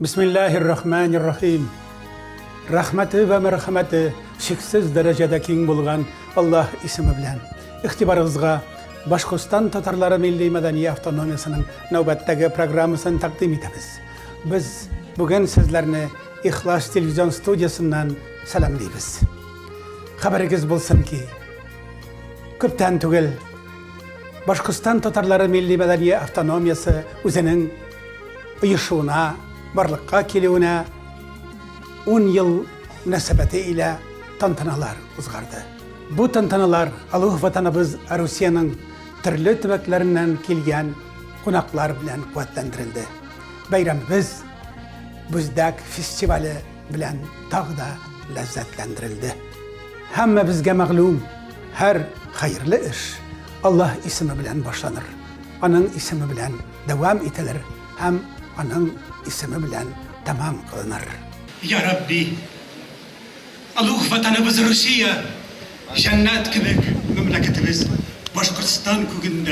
Bismillahirrahmanirrahim. Rahmeti ve merhameti şeksiz derecede keng bulgan Allah ismi bilen ihtibarınızga Başkostan Tatarları Milli Medeni Avtonomiyasının növbetdeki programmasını takdim etimiz. Biz bugün sizlerini İhlas Televizyon Stüdyosundan selamlayız. Haberiniz bulsun ki, köpten tügül Başkostan Tatarları Milli Medeni Avtonomiyası özünün uyuşuğuna, barlıkka keliğine 10 yıl münasebetiyle tantanalar uzgardı. Bu tantanalar Allah vatanımız Rusya'nın türlü tübeklerinden kelgen konaklar bilen kuvvetlendirildi. Bayramımız Buzdek Festivali bilen tağda lezzetlendirildi. Hem bizge mağlum her hayırlı iş Allah ismi bilen başlanır. Onun ismi bilen devam edilir. Hem onun ismi bilen tamam kılınır. Ya Rabbi, Allah vatanımız Rusya, cennet gibi memleketimiz, Başkırtistan kugunda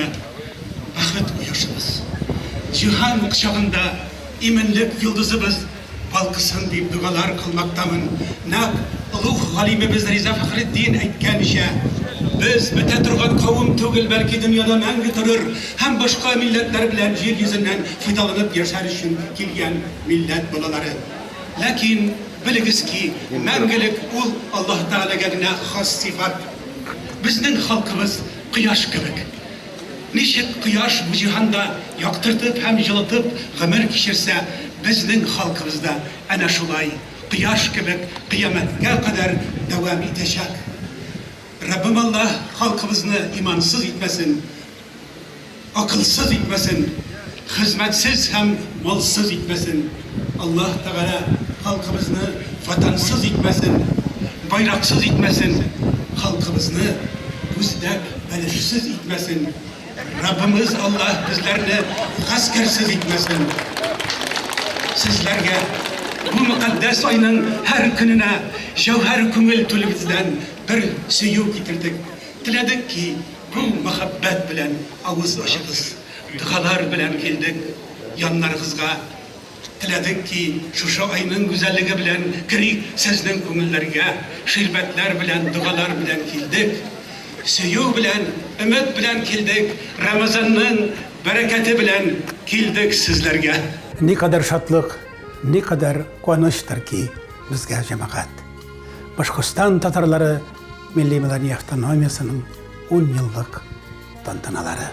bakıt uyuşumuz. Cihan kuşağında imanlık yıldızımız balkısın deyip dualar kılmaktamın. Nak Allah halimimiz Riza Fakhreddin aytganicha, biz bete turgan kavim tugil belki dünyada mangi turur, hem başka milletler bilen yer yüzünden faydalanıp yaşar için kelgen millet bolaları. Lakin biliniz ki mangilik ul Allah Teala'ga gina has sifat. Bizning halkımız kıyaş gibi. Nişik kıyaş bu cihanda yaktırtıp hem yılıtıp gımır kişirse bizning halkımızda ana şulay kıyaş gibi kıyametine kadar devam edecek. Rabbim Allah halkımızını imansız etmesin, akılsız etmesin, hizmetsiz hem malsız etmesin. Allah Teala halkımızını vatansız etmesin, bayraksız etmesin, halkımızını buzdek belirsiz etmesin. Rabbimiz Allah bizlerini askersiz etmesin. Sizlerge bu mukaddes ayının her gününe şevher kümül tülümüzden bir suyu getirdik. Diledik ki bu muhabbet bilen ağız açığız, dualar bilen geldik yanlarınızga. Diledik ki şu ayının güzelliği bilen kirik sizden kümüllerge, şerbetler bilen, dualar bilen geldik. Suyu bilen, ümit bilen geldik. Ramazan'ın bereketi bilen geldik sizlerge. Ne kadar şatlık, ne kadar kuvançtır ki bizge cemaat. Başkostan Tatarları Milli Medeni Avtonomiyasının 10 yıllık tantanaları.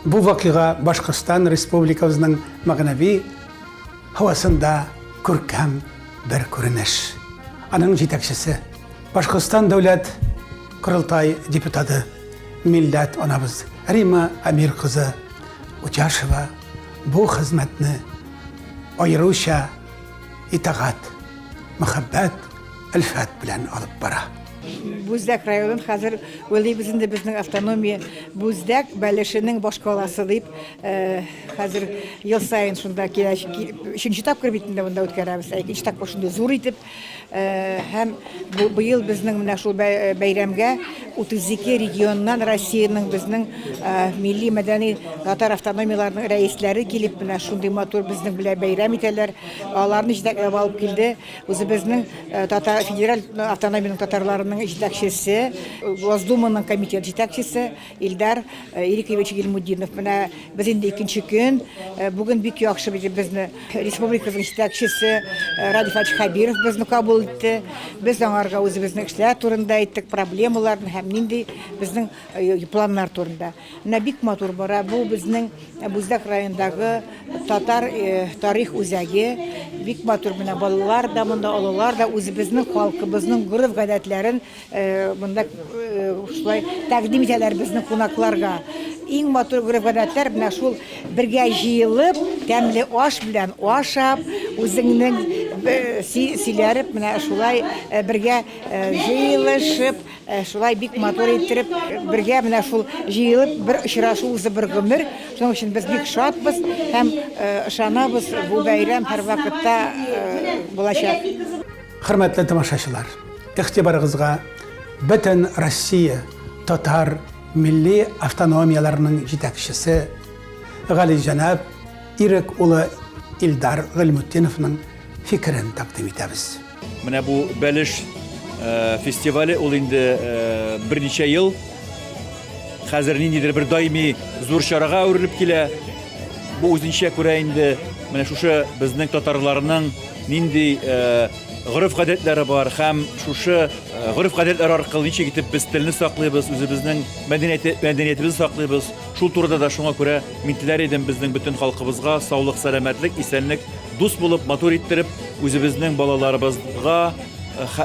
Bu vakıga Başkostan Respublikamızın mağnavi havasında kürkem bir көрініш. Onun жетекшісі Başkostan Devlet Kurultay Deputatı Millet Anamız Rima Amir kızı Uçaşova bu hizmetini ayrıca itaat, muhabbet, ilfat bilen alıp bara. Buzdek rayonun hazır öyleyimizin de bizning avtonomiya Buzdek belleşinin başkalası deyip hazır yıl sayın şunda üçüncü tapkır bitinde bunda ötkərəmiz. İkinci tapkır şunda zor edip hem bu yıl bizning mına şu bayramga 32 regiondan Rusiyanın bizning milli medeni Tatar avtonomiyalarının reisleri gelip mına şunda motor bizning bilen bayram eterler. Alarını işdek alıp geldi. Özü bizning Tatar federal avtonomiyanın Tatarlarının жетекшісі, Госдуманың комитет жетекшісі Ильдар Ирикович Гильмудинов. Мына біз енді екінші күн, бүгін бик яқшы бізді республиканың жетекшісі Радиф Хабиров бізді қабыл етті. Біз аңарға өзіміздің ішлер турында айттық, проблемаларын һәм нендей біздің планлар турында. Мына бик матур бара, бұл біздің Буздак райондағы татар тарих үзәге. Бик матур мына балалар да, мында олылар да өзіміздің халқыбызның ғұрып гадәтләрен бunda шулай тәкъдим итәләр безнең кунакларга. Иң матур гөрәфәтләр менә шул бергә җыелып, тәмле аш белән ашап, үзеңнең силәреп менә шулай бергә җыелышып, шулай бик матур иттереп, бергә менә шул җыелып бер очрашу үзе бер гомер. Шуның өчен без бик шатбыз һәм ышанабыз, бу бәйрәм һәр вакытта булачак. Hürmetli tamaşaçılar, ihtibarınızga bütün Rusya Tatar Milli Avtonomiyalarının yetekçisi Gali Cenab İrik ulu İldar Gılmuddinow'ның fikrin takdim etemiz. Менә бу Бәлеш фестивале ул инде берничә ел хәзер ниндидер бер даими зур чарага әверелеп килә. Бу үзенчә күрә инде менә шушы безнең татарларның нинди гореф-гадәтләре бар һәм шушы гореф-гадәтләр аркылы ничек итеп без телне саклыйбыз, үзебезнең мәдәниятебезне саклыйбыз. Шул турыда да шуңа күрә мин теләр идем безнең бөтен халкыбызга саулык, сәламәтлек, исәнлек, дус булып, матур иттереп, үзебезнең балаларыбызга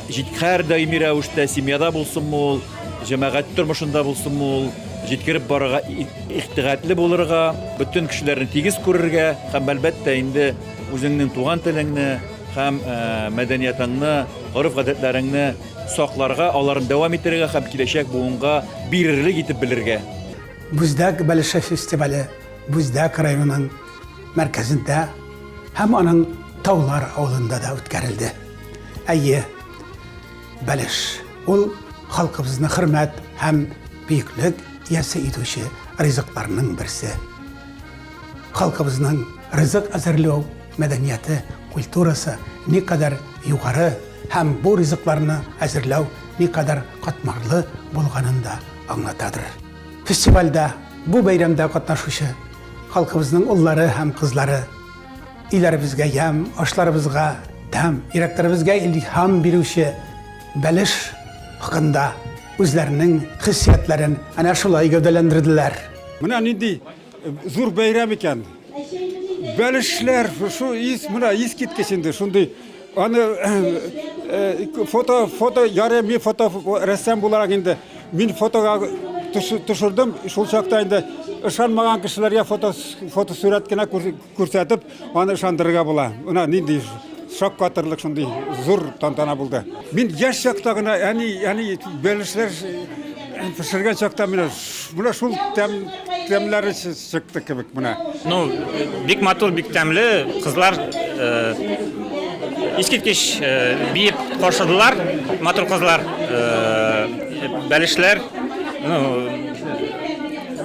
җиткәр даими рәвештә семьяда булсынмы ул, җәмәгать тормышында булсынмы ул, җиткереп барырга, ихтигатлы булырга, бөтен кешеләрне тигез күрергә һәм әлбәттә инде үзеңнең туган телеңне һәм мәдәниятеңне, гореф-гадәтләреңне сакларга, аларны дәвам иттерергә һәм киләчәк буынга бирерлек итеп белергә. Бүздәк Бәлеш фестивале Бүздәк районының мәркәзендә һәм аның Таулар авылында да үткәрелде. Әйе, Бәлеш ул халкыбызны хөрмәт һәм бөеклек иясе итүче ризыкларның берсе. Халкыбызның ризык әзерләү мәдәнияте, культурасы никадәр югары һәм бу ризыкларны әзерләү никадәр катмарлы булганын да аңлатадыр. Фестивальдә бу бәйрәмдә катнашучы халкыбызның уллары һәм кызлары иләребезгә ям, ашларыбызга тәм, йөрәкләребезгә илһам бирүче Бәлеш хакында үзләренең хиссиятларын әнә шулай гәүдәләндерделәр. Менә нинди зур бәйрәм икән. Бәлешләр шу менә искиткеч инде шундый аны фото ярым фото рәссам буларак инде мин фотога төшердем. Шул чакта инде ышанмаган кешеләргә фото сурәт кенә күрсәтеп аны ышандырырга була. Менә нинди шаккатырлык шундый зур тантана булды. Мин яшь чакта гына, яни Бәлешләр пешергән чакта менә шул тәмләре чыкты кебек менә. Ну, бик матур, бик тәмле, кызлар искиткеч биеп каршыдылар, матур кызлар. Бәлешләр,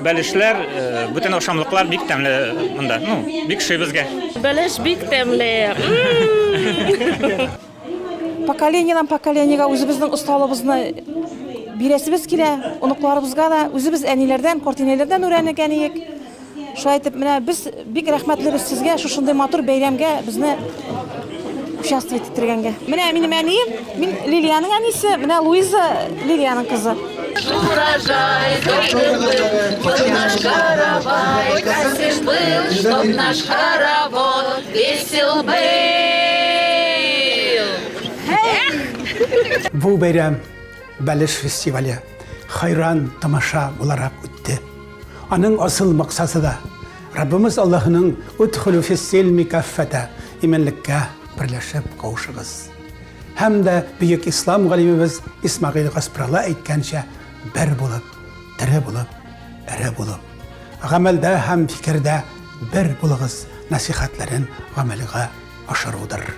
Бәлешләр, бүтән ошамлыклар бик тәмле монда. Бик шыйбызга. Бәлеш бик тәмле. Поколениядән поколениягә үзебезнең осталыгыбызны бирәсебез килә, оныкларыбызга да үзебез әниләрдән, картинәләрдән өйрәнгәниек. Шулай итеп, менә без бик рәхмәтлебез сезгә, шушындый матур бәйрәмгә безне участвовать иттергәнгә. Менә минем әнием, мин Лилияның әнисе, менә Луиза Лилияның кызы. Урожай, добрый был, вот наш каравай, красив был, чтоб наш хоровод весел был. Бу бәйрәм Бәлеш фестивале хайран тамаша буларак үтте. Аның асыл максаты да Раббimiz Аллаһның "Удхулу фис-силми каффата" именлеккә берләшеп кавышыгыз. Һәм дә бөек ислам галимебез Исмагыйль Гаспрала әйткәнчә бер булып, тере булып, эре булып. Гамәлдә һәм фикердә бер булыгыз насихатларын гамәлгә ашырудыр.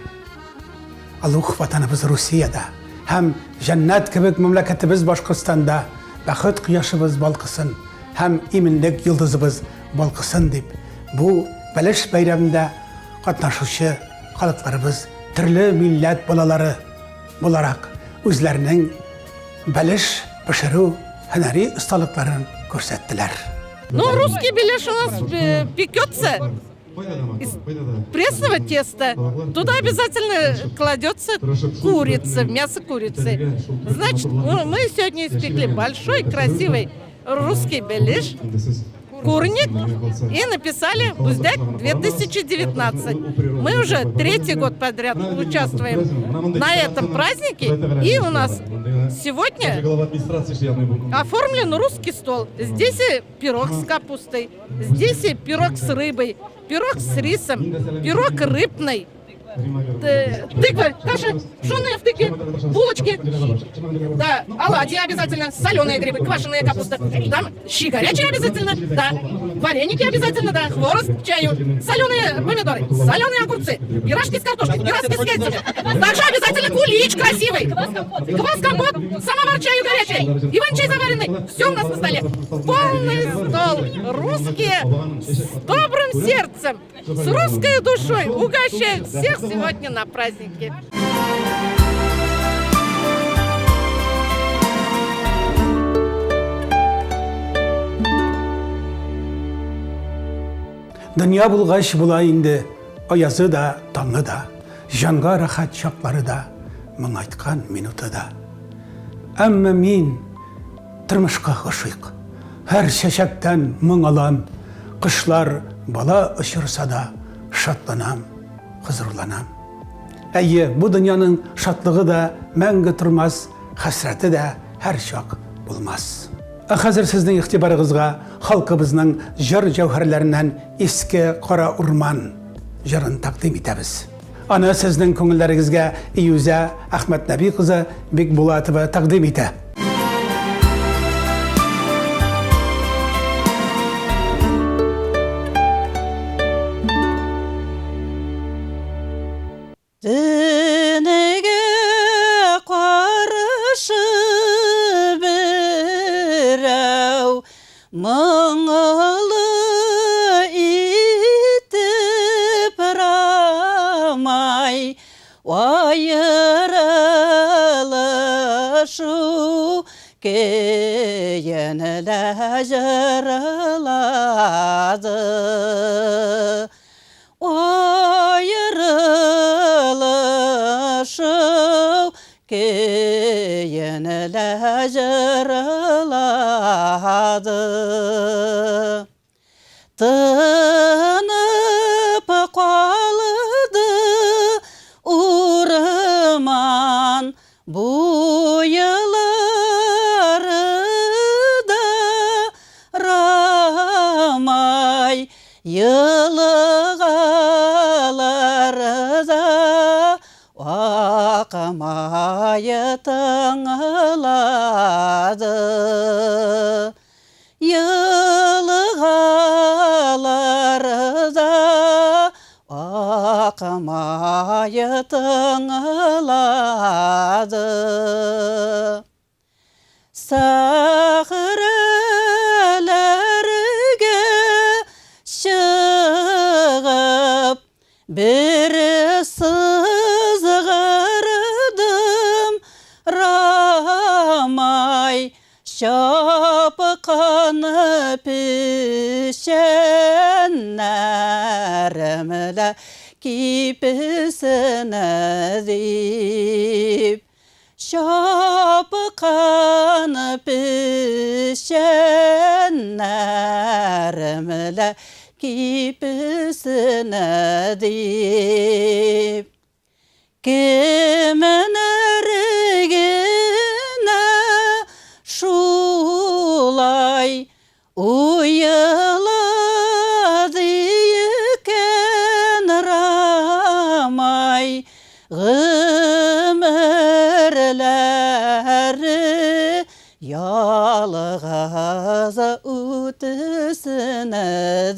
Аллаһ ватаныбыз Русиядә һәм җәннәт кебек мәмләкәтебез Башкортстанда бәхет кояшыбыз балкысын һәм иминлек йолдызыбыз балкысын дип бу Бәлеш бәйрәмендә катнашучы халыкларыбыз төрле милләт балалары буларак үзләренең Бәлеш пешерү һөнәри осталыкларын күрсәттеләр. Ну, русский беляш у нас пекется из пресного теста. Туда обязательно кладется курица, мясо курицы. Значит, мы сегодня испекли большой, красивый русский беляш, курник, и написали «Буздяк 2019». Мы уже 3-й год подряд участвуем на этом празднике, и у нас сегодня оформлен русский стол. Здесь и пирог с капустой, здесь и пирог с рыбой, пирог с рисом, пирог рыбный, тыква, каша, пшённые втыки, булочки, да, оладьи обязательно, соленые грибы, квашеная капуста, там щи горячие обязательно, да, вареники обязательно, да, хворост к чаю, соленые помидоры, соленые огурцы, пирожки с картошкой, пирожки с яйцами, также обязательно кулич красивый, квас, компот, самовар чаю горячий, иван-чай заваренный, все у нас на столе, полный стол, русские, с добрым сердцем, с русской душой угощают всех сегодня на празднике. Dünya bulgaç bula indi, ayazı da, tаңы да, жанға рахат шаклары да, мың айтқан минуты да. Әмма мин тормышка гышыйк, һәр чәчәктән мың алам, кышлар бала очырса да, шатланам, хозурланам. Әйе, бу дөньяның шатлыгы да мәңге тормас, хәсрәте дә һәр чак булмас. Хәзер сезнең игътибарыгызга халкыбызның җыр җәүһәрләреннән иске кара урман җырын тәкъдим итәбез. Аны сезнең күңелләрегезгә Июзә Әхмәт Нәби кызы Бикбулатова тәкъдим итә. Дөнеге каршы берәү моңлы итеп рамай аерылышу көйенелә җырлады. Ayrılışı köyünle jırladı. Tınıp kaldı urman bu yılları da ramay yılgalarda akamayı tığladı. Yılgalarda akamayı tığladı. Sahrelerge çıkıp bir sızgırdım ramay şapkanı pişenlerimle kipisine dip şapkanı pişenlerimle kipisine dip kimin ergine şulay uyuladı iken ramay ömürleri yalgaza ötesine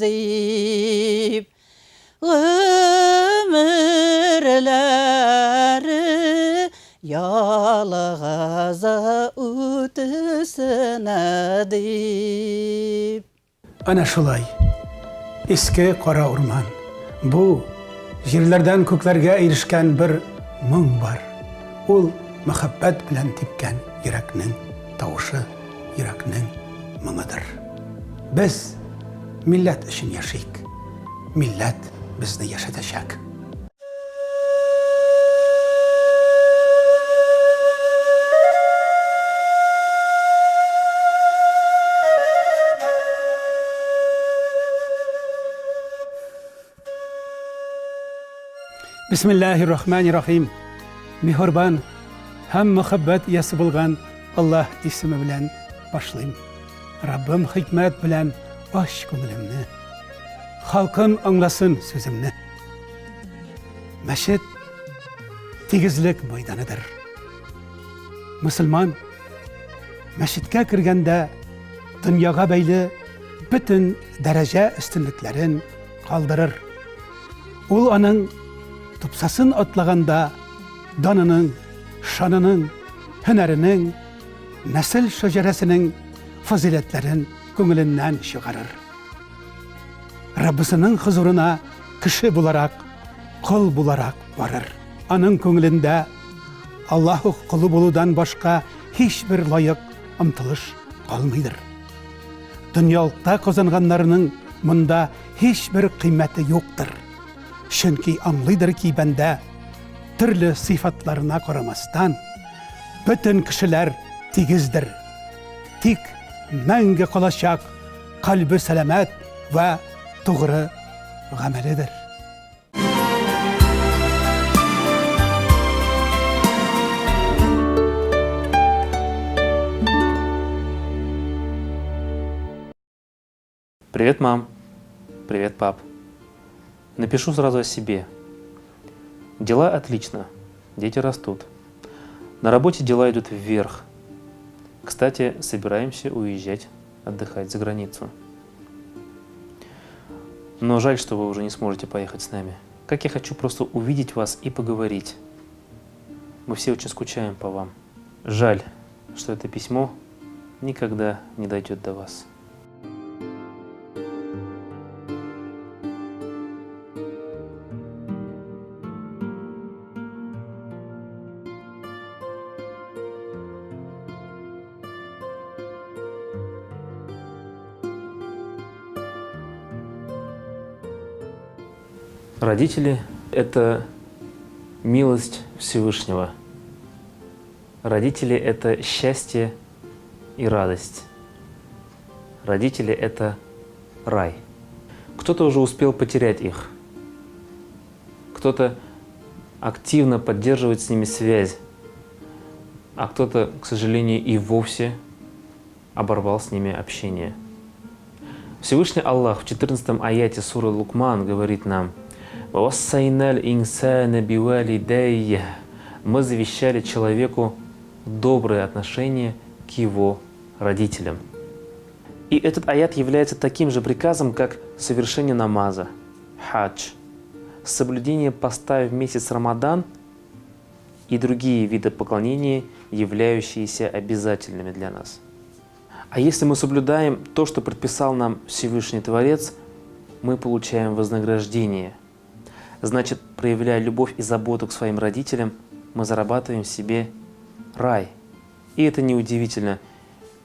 dip ömürleri yalgaza ötesine dip. Ana şulay, eski kara orman. Bu, yerlerden köklerge erişken bir mung var. Ol, muhabbet bilen tepken yüreknin tavışı, yüreknin mungıdır. Biz, millet için yaşayık. Millet bizni yaşatacak. Bismillahirrahmanirrahim. Mihurban, hem muhabbet yası bulgan Allah ismi bilen başlayayım. Rabbim hikmet bilen aş konulimni. Halkım anlasın sözümni. мәчет тигезлек мәйданыдыр. Мөселман мәчеткә кергәндә дөньяга бәйле бөтен дәрәҗә өстенлекләрен калдырыр. Ул аның тупсасын атлаганда данының, шанының, һөнәренең, нәсел шәҗәрәсенең фазиләтләрен күңеленнән чыгарыр. Раббысының хузурына кеше буларак, кол буларак барыр. Аның күңелендә Аллаһу кулы булудан башка һичбер лайык омтылыш калмыйдыр. Дөньялыкта казанганнарның монда һичбер кыйммәте юктыр. Чөнки аңлыйдыр ки бәндә төрле сыйфатларына карамастан бөтен кешеләр тигездер. Тик мәңге калачак калбы сәламәт ва тугры гамәледер. Привет, мам. Привет, пап. Напишу сразу о себе. Дела отлично. Дети растут. На работе дела идут вверх. Кстати, собираемся уезжать отдыхать за границу. Но жаль, что вы уже не сможете поехать с нами. Как я хочу просто увидеть вас и поговорить. Мы все очень скучаем по вам. Жаль, что это письмо никогда не дойдет до вас. Родители – это милость Всевышнего. Родители – это счастье и радость. Родители – это рай. Кто-то уже успел потерять их. Кто-то активно поддерживает с ними связь, а кто-то, к сожалению, и вовсе оборвал с ними общение. Всевышний Аллах в 14 аяте суры Лукман говорит нам: мы завещали человеку доброе отношение к его родителям. И этот аят является таким же приказом, как совершение намаза, хадж, соблюдение поста в месяц Рамадан и другие виды поклонения, являющиеся обязательными для нас. А если мы соблюдаем то, что предписал нам Всевышний Творец, мы получаем вознаграждение. Значит, проявляя любовь и заботу к своим родителям, мы зарабатываем себе рай. И это неудивительно,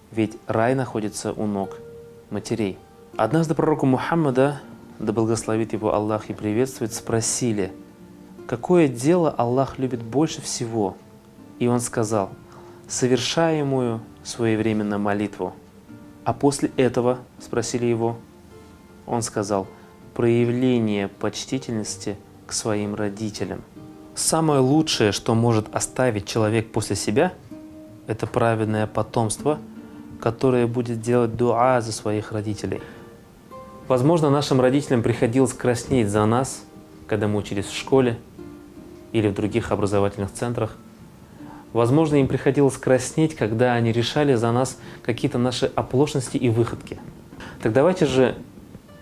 ведь рай находится у ног матерей. Однажды пророку Мухаммада, да благословит его Аллах и приветствует, спросили, какое дело Аллах любит больше всего? И он сказал: совершаемую своевременно молитву. А после этого, спросили его, он сказал: проявление почтительности к своим родителям. Самое лучшее, что может оставить человек после себя, это праведное потомство, которое будет делать дуа за своих родителей. Возможно, нашим родителям приходилось краснеть за нас, когда мы учились в школе или в других образовательных центрах. Возможно, им приходилось краснеть, когда они решали за нас какие-то наши оплошности и выходки. Так давайте же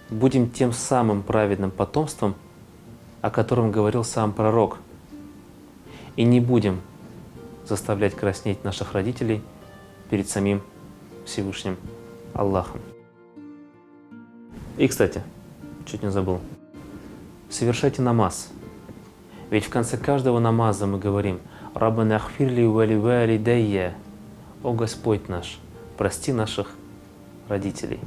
будем тем самым праведным потомством, о котором говорил сам пророк, и не будем заставлять краснеть наших родителей перед самим Всевышним Аллахом. И, кстати, чуть не забыл, совершайте намаз. Ведь в конце каждого намаза мы говорим: «Раббана ахфирли вали валидайя», «О Господь наш, прости наших родителей».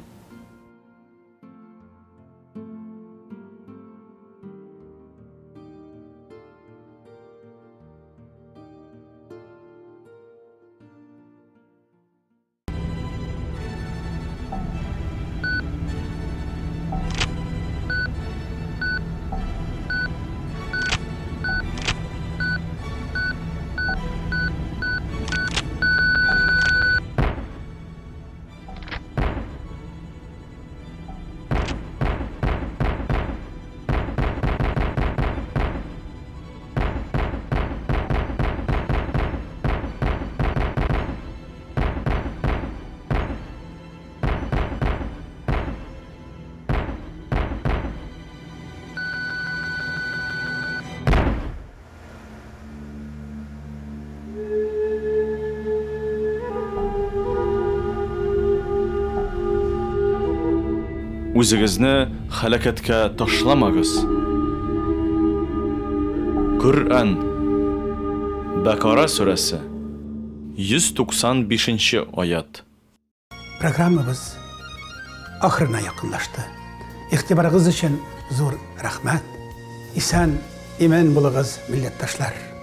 Үзегезне һәлакәткә ташламагыз. Коръән Бакара сүрәсе 195 аят. Программабыз ахырына якынлашты. Игътибарыгыз өчен зур рәхмәт. Исән, иман булыгыз, милләттәшләр.